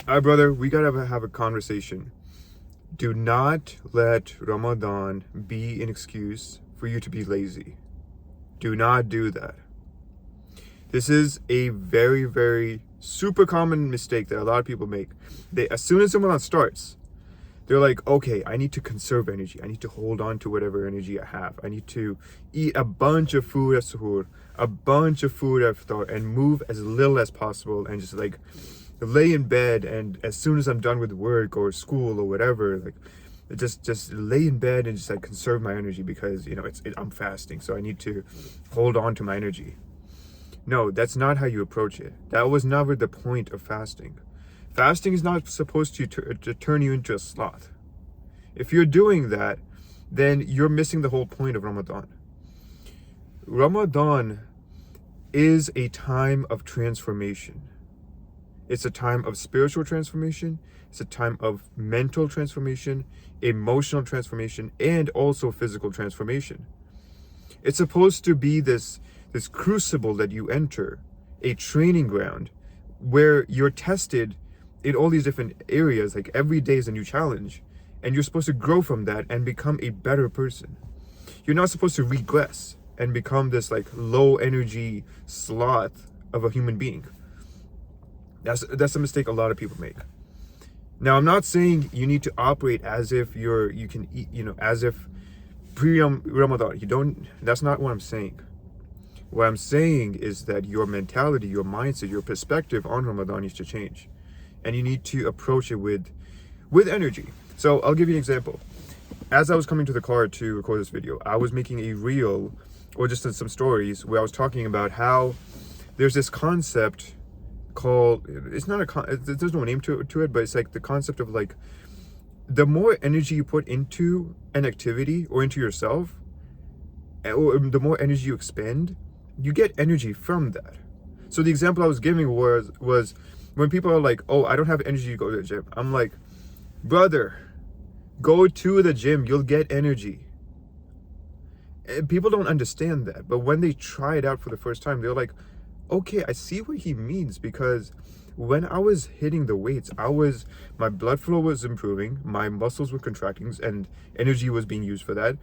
All right, brother, we gotta have a conversation. Do not let Ramadan be an excuse for you to be lazy. Do not do that. This is a very, very super common mistake that a lot of people make. As soon as Ramadan starts, they're like, okay, I need to conserve energy. I need to hold on to whatever energy I have. I need to eat a bunch of food at suhoor, a bunch of food at iftar, and move as little as possible, and just like lay in bed. And as soon as I'm done with work or school or whatever, like just lay in bed and just like conserve my energy, because I'm fasting, so I need to hold on to my energy. No, that's not how you approach it. That was never the point of fasting. Fasting is not supposed to turn you into a sloth. If you're doing that, then you're missing the whole point of Ramadan. Ramadan is a time of transformation. It's a time of spiritual transformation. It's a time of mental transformation, emotional transformation, and also physical transformation. It's supposed to be this crucible that you enter, a training ground where you're tested in all these different areas. Like every day is a new challenge, and you're supposed to grow from that and become a better person. You're not supposed to regress and become this like low energy sloth of a human being. That's a mistake a lot of people make. Now, I'm not saying you need to operate as if you can eat, as if pre-Ramadan. That's not what I'm saying. What I'm saying is that your mentality, your mindset, your perspective on Ramadan needs to change. And you need to approach it with energy. So I'll give you an example. As I was coming to the car to record this video, I was making a reel, or just some stories, where I was talking about how there's this concept called, there's no name to it, but it's like the concept of like, the more energy you put into an activity or into yourself, or the more energy you expend, you get energy from that. So the example I was giving was when people are like, oh, I don't have energy to go to the gym. I'm like, brother, go to the gym, you'll get energy. And people don't understand that, but when they try it out for the first time, they're like, okay, I see what he means, because when I was hitting the weights, my blood flow was improving, my muscles were contracting, and energy was being used for that.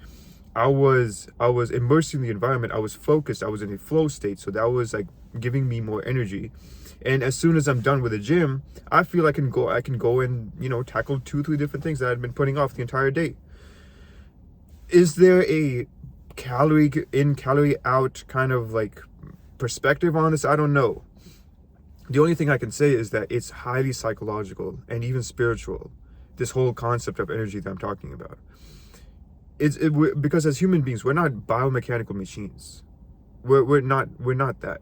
I was immersed in the environment. I was focused. I was in a flow state. So that was like giving me more energy. And as soon as I'm done with the gym, I feel I can go and, tackle 2-3 different things that I'd been putting off the entire day. Is there a calorie in, calorie out kind of like perspective on this? I don't know. The only thing I can say is that it's highly psychological and even spiritual, this whole concept of energy that I'm talking about. Because as human beings, we're not biomechanical machines. We're not that.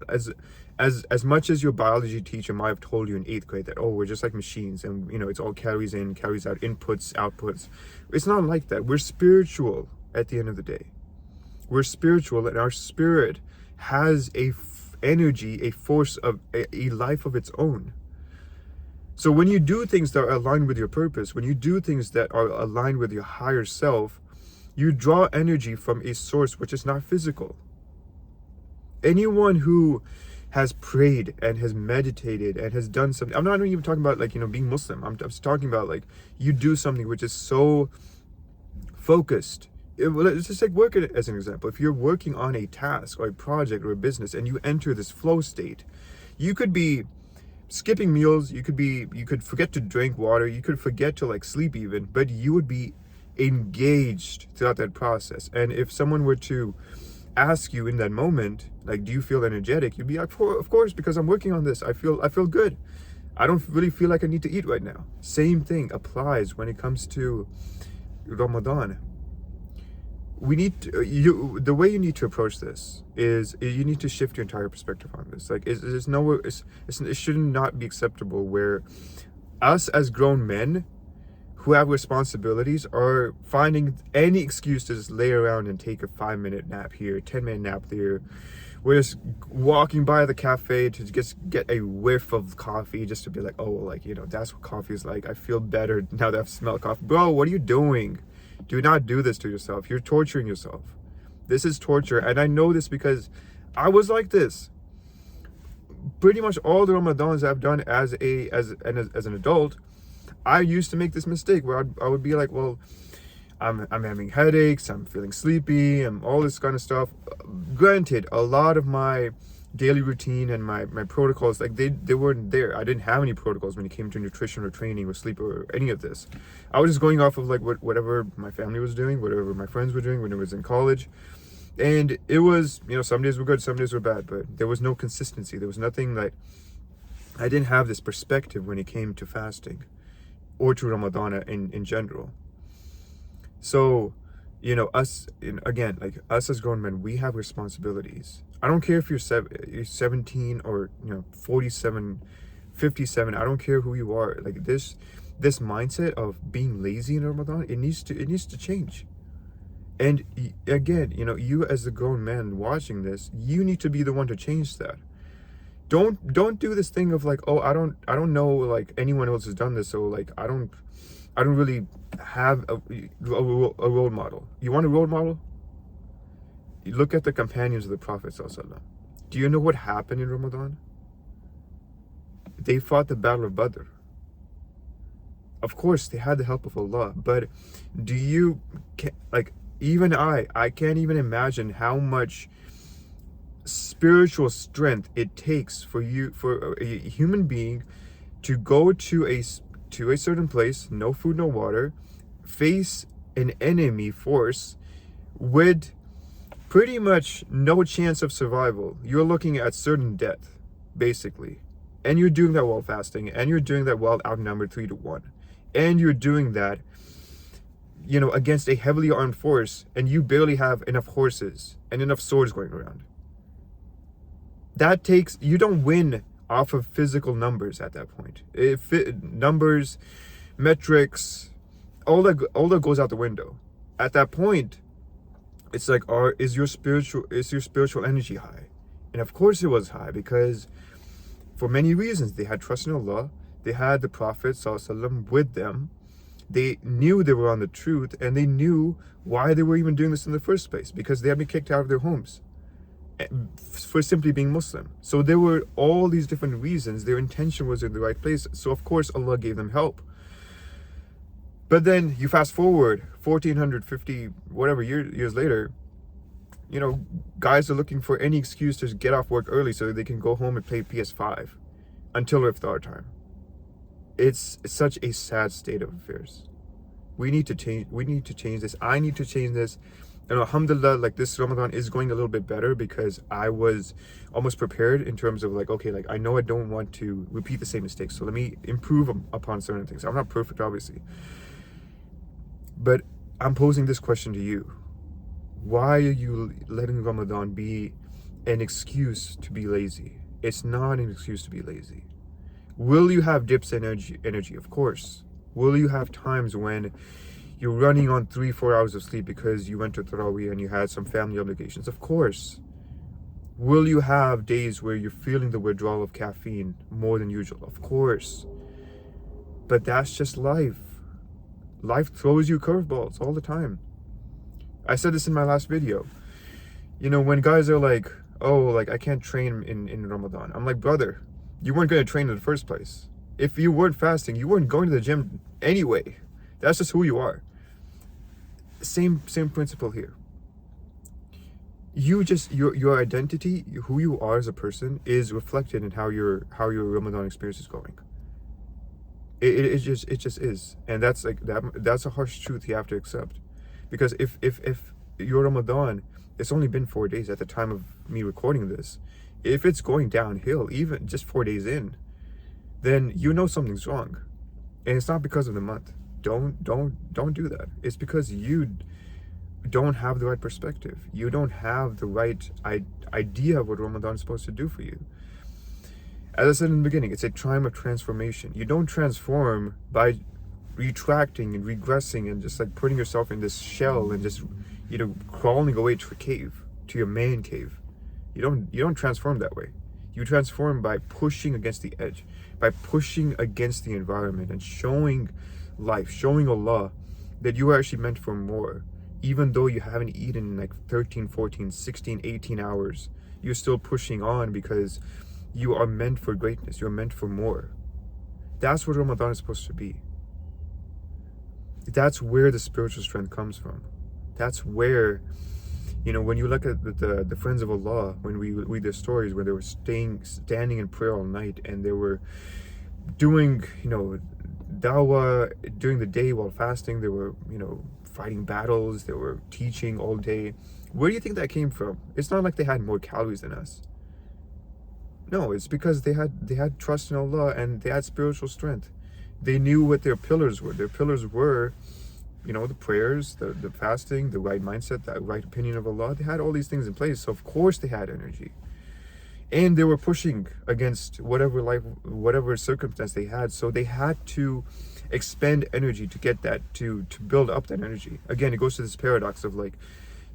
As much as your biology teacher might have told you in 8th grade that, oh, we're just like machines, and it's all calories in, calories out, inputs, outputs. It's not like that. We're spiritual at the end of the day. We're spiritual, and our spirit has energy, a force of a life of its own. So when you do things that are aligned with your purpose, when you do things that are aligned with your higher self, you draw energy from a source which is not physical. Anyone who has prayed and has meditated and has done something, I'm not even talking about like, being Muslim. I'm just talking about like, you do something which is so focused. Let's just take work as an example. If you're working on a task or a project or a business and you enter this flow state, you could be skipping meals, you could forget to drink water, you could forget to like sleep even, but you would be engaged throughout that process. And if someone were to ask you in that moment, like, do you feel energetic? You'd be like, of course, because I'm working on this. I feel good. I don't really feel like I need to eat right now. Same thing applies when it comes to Ramadan. We need to, the way you need to approach this is you need to shift your entire perspective on this. Like, it should not be acceptable where us as grown men who have responsibilities are finding any excuse to just lay around and take a 5-minute nap here, 10-minute nap there. We're just walking by the cafe to just get a whiff of coffee, just to be like, oh, like, that's what coffee is like. I feel better now that I've smelled coffee. Bro, what are you doing? Do not do this to yourself. You're torturing yourself. This is torture. And I know this because I was like this. pretty much all the Ramadans I've done as an adult, I used to make this mistake where I would be like, well, I'm having headaches, I'm feeling sleepy, and all this kind of stuff. Granted, a lot of my daily routine and my protocols, like they weren't there. I didn't have any protocols when it came to nutrition or training or sleep or any of this. I was just going off of like whatever my family was doing, whatever my friends were doing when I was in college. And it was, some days were good, some days were bad, but there was no consistency. There was nothing like, I didn't have this perspective when it came to fasting or to Ramadan in general. So, us, again, like us as grown men, we have responsibilities. I don't care if you're 17 or, 47, 57. I don't care who you are. Like this mindset of being lazy in Ramadan, it needs to change. And again, you as the grown man watching this, you need to be the one to change that. Don't do this thing of like, oh, I don't know like anyone else has done this, so like I don't really have a role model. You want a role model? You look at the companions of the Prophet ﷺ. Do you know what happened in Ramadan? They fought the Battle of Badr. Of course, they had the help of Allah, but even I can't even imagine how much spiritual strength it takes for a human being to go to a certain place, no food, no water, face an enemy force with pretty much no chance of survival. You're looking at certain death, basically. And you're doing that while fasting, and you're doing that while outnumbered 3-1. And you're doing that, against a heavily armed force, and you barely have enough horses and enough swords going around. You don't win off of physical numbers at that point. Numbers, metrics, all that goes out the window. At that point, it's like, is your spiritual energy high? And of course it was high, because for many reasons, they had trust in Allah, they had the Prophet ﷺ with them, they knew they were on the truth, and they knew why they were even doing this in the first place, because they had been kicked out of their homes for simply being Muslim. So there were all these different reasons. Their intention was in the right place, so of course Allah gave them help. But then you fast forward 1450 whatever years later, guys are looking for any excuse to get off work early so that they can go home and play PS5 until iftar time. It's such a sad state of affairs. We need to change this. I need to change this. And alhamdulillah, like this Ramadan is going a little bit better, because I was almost prepared in terms of like, okay, like I know I don't want to repeat the same mistakes, so let me improve upon certain things. I'm not perfect, obviously, but I'm posing this question to you. Why are you letting Ramadan be an excuse to be lazy? It's not an excuse to be lazy. Will you have dips in energy? Of course. Will you have times when you're running on 3-4 hours of sleep because you went to Tarawih and you had some family obligations? Of course. Will you have days where you're feeling the withdrawal of caffeine more than usual? Of course. But that's just life. Life throws you curveballs all the time. I said this in my last video. When guys are like, oh, like I can't train in Ramadan. I'm like, brother, you weren't going to train in the first place. If you weren't fasting, you weren't going to the gym anyway. That's just who you are. Same principle here. Your identity, who you are as a person, is reflected in how your Ramadan experience is going. It just is, and that's like that's a harsh truth you have to accept, because if your Ramadan, it's only been 4 days at the time of me recording this, if it's going downhill even just 4 days in, then something's wrong, and it's not because of the month. Don't do that. It's because you don't have the right perspective. You don't have the right idea of what Ramadan is supposed to do for you. As I said in the beginning, it's a time of transformation. You don't transform by retracting and regressing and just like putting yourself in this shell and just crawling away to a cave, to your man cave. You don't transform that way. You transform by pushing against the edge, by pushing against the environment and showing life, showing Allah that you are actually meant for more. Even though you haven't eaten in like 13, 14, 16, 18 hours, you're still pushing on because You are meant for greatness. You're meant for more. That's what Ramadan is supposed to be. That's where the spiritual strength comes from. That's where, when you look at the friends of Allah, when we read their stories, where they were standing in prayer all night, and they were doing, dawah during the day while fasting. They were, fighting battles. They were teaching all day. Where do you think that came from? It's not like they had more calories than us. No, it's because they had trust in Allah, and they had spiritual strength. They knew what their pillars were. Their pillars were, the prayers, the fasting, the right mindset, the right opinion of Allah. They had all these things in place. So of course they had energy. And they were pushing against whatever circumstance they had. So they had to expend energy to get that, to build up that energy. Again, it goes to this paradox of like,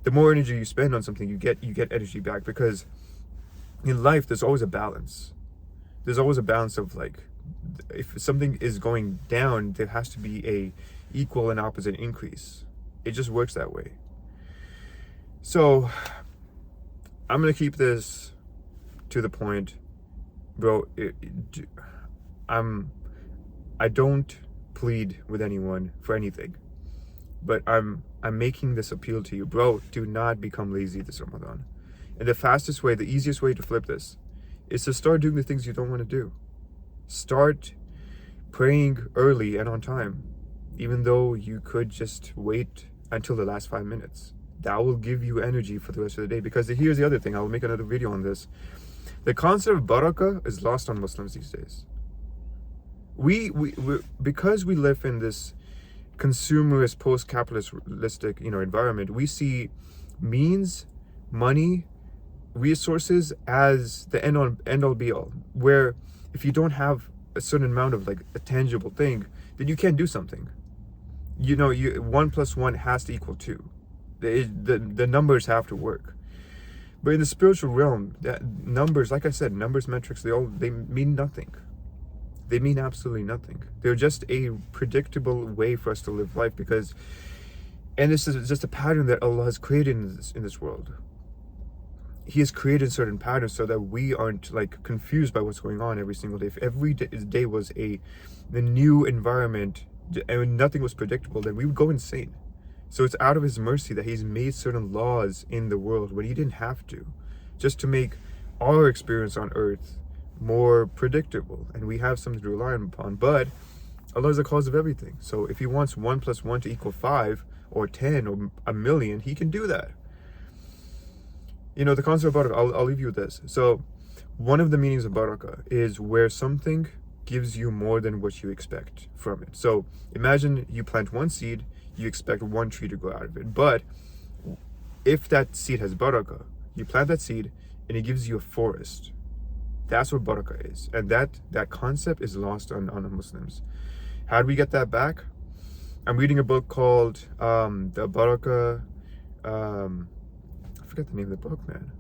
the more energy you spend on something, you get energy back. Because in life, there's always a balance. There's always a balance of like, if something is going down, there has to be a equal and opposite increase. It just works that way. So I'm gonna keep this to the point, bro. I don't plead with anyone for anything, but I'm making this appeal to you, bro. Do not become lazy this Ramadan. And the fastest way, the easiest way to flip this, is to start doing the things you don't want to do. Start praying early and on time, even though you could just wait until the last 5 minutes. That will give you energy for the rest of the day. Because here's the other thing, I'll make another video on this. The concept of barakah is lost on Muslims these days. We because we live in this consumerist, post-capitalistic, environment, we see means, money, resources as the end all be all. Where if you don't have a certain amount of like a tangible thing, then you can't do something. 1 + 1 has to equal 2. The numbers have to work. But in the spiritual realm, that numbers, like I said, numbers, metrics, they mean nothing. They mean absolutely nothing. They're just a predictable way for us to live life, and this is just a pattern that Allah has created in this world. He has created certain patterns so that we aren't like confused by what's going on every single day. If every day was a new environment and nothing was predictable, then we would go insane. So it's out of His mercy that He's made certain laws in the world when He didn't have to, just to make our experience on earth more predictable, and we have something to rely upon. But Allah is the cause of everything. So if He wants 1 + 1 to equal 5 or 10 or a million, He can do that. The concept of barakah, I'll leave you with this. So one of the meanings of barakah is where something gives you more than what you expect from it. So imagine you plant one seed, you expect one tree to grow out of it. But if that seed has barakah, you plant that seed and it gives you a forest. That's what barakah is. And that concept is lost on the Muslims. How do we get that back? I'm reading a book called The Barakah. I forget the name of the book, man.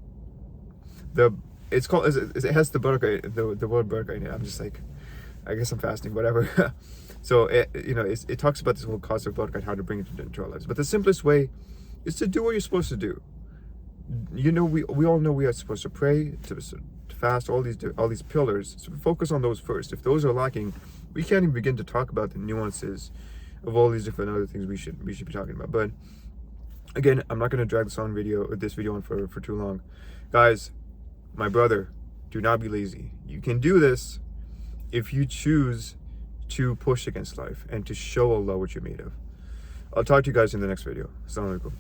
It's called, it has the barakah, the word barakah in it. I'm just like, I guess I'm fasting, whatever. So it talks about this whole concept of barakah and how to bring it into our lives. But the simplest way is to do what you're supposed to do. We all know we are supposed to pray, to fast, all these pillars. So focus on those first. If those are lacking, we can't even begin to talk about the nuances of all these different other things we should be talking about. But again, I'm not going to drag this video on for too long. Guys, my brother, do not be lazy. You can do this if you choose to push against life and to show Allah what you're made of. I'll talk to you guys in the next video. Assalamu alaikum.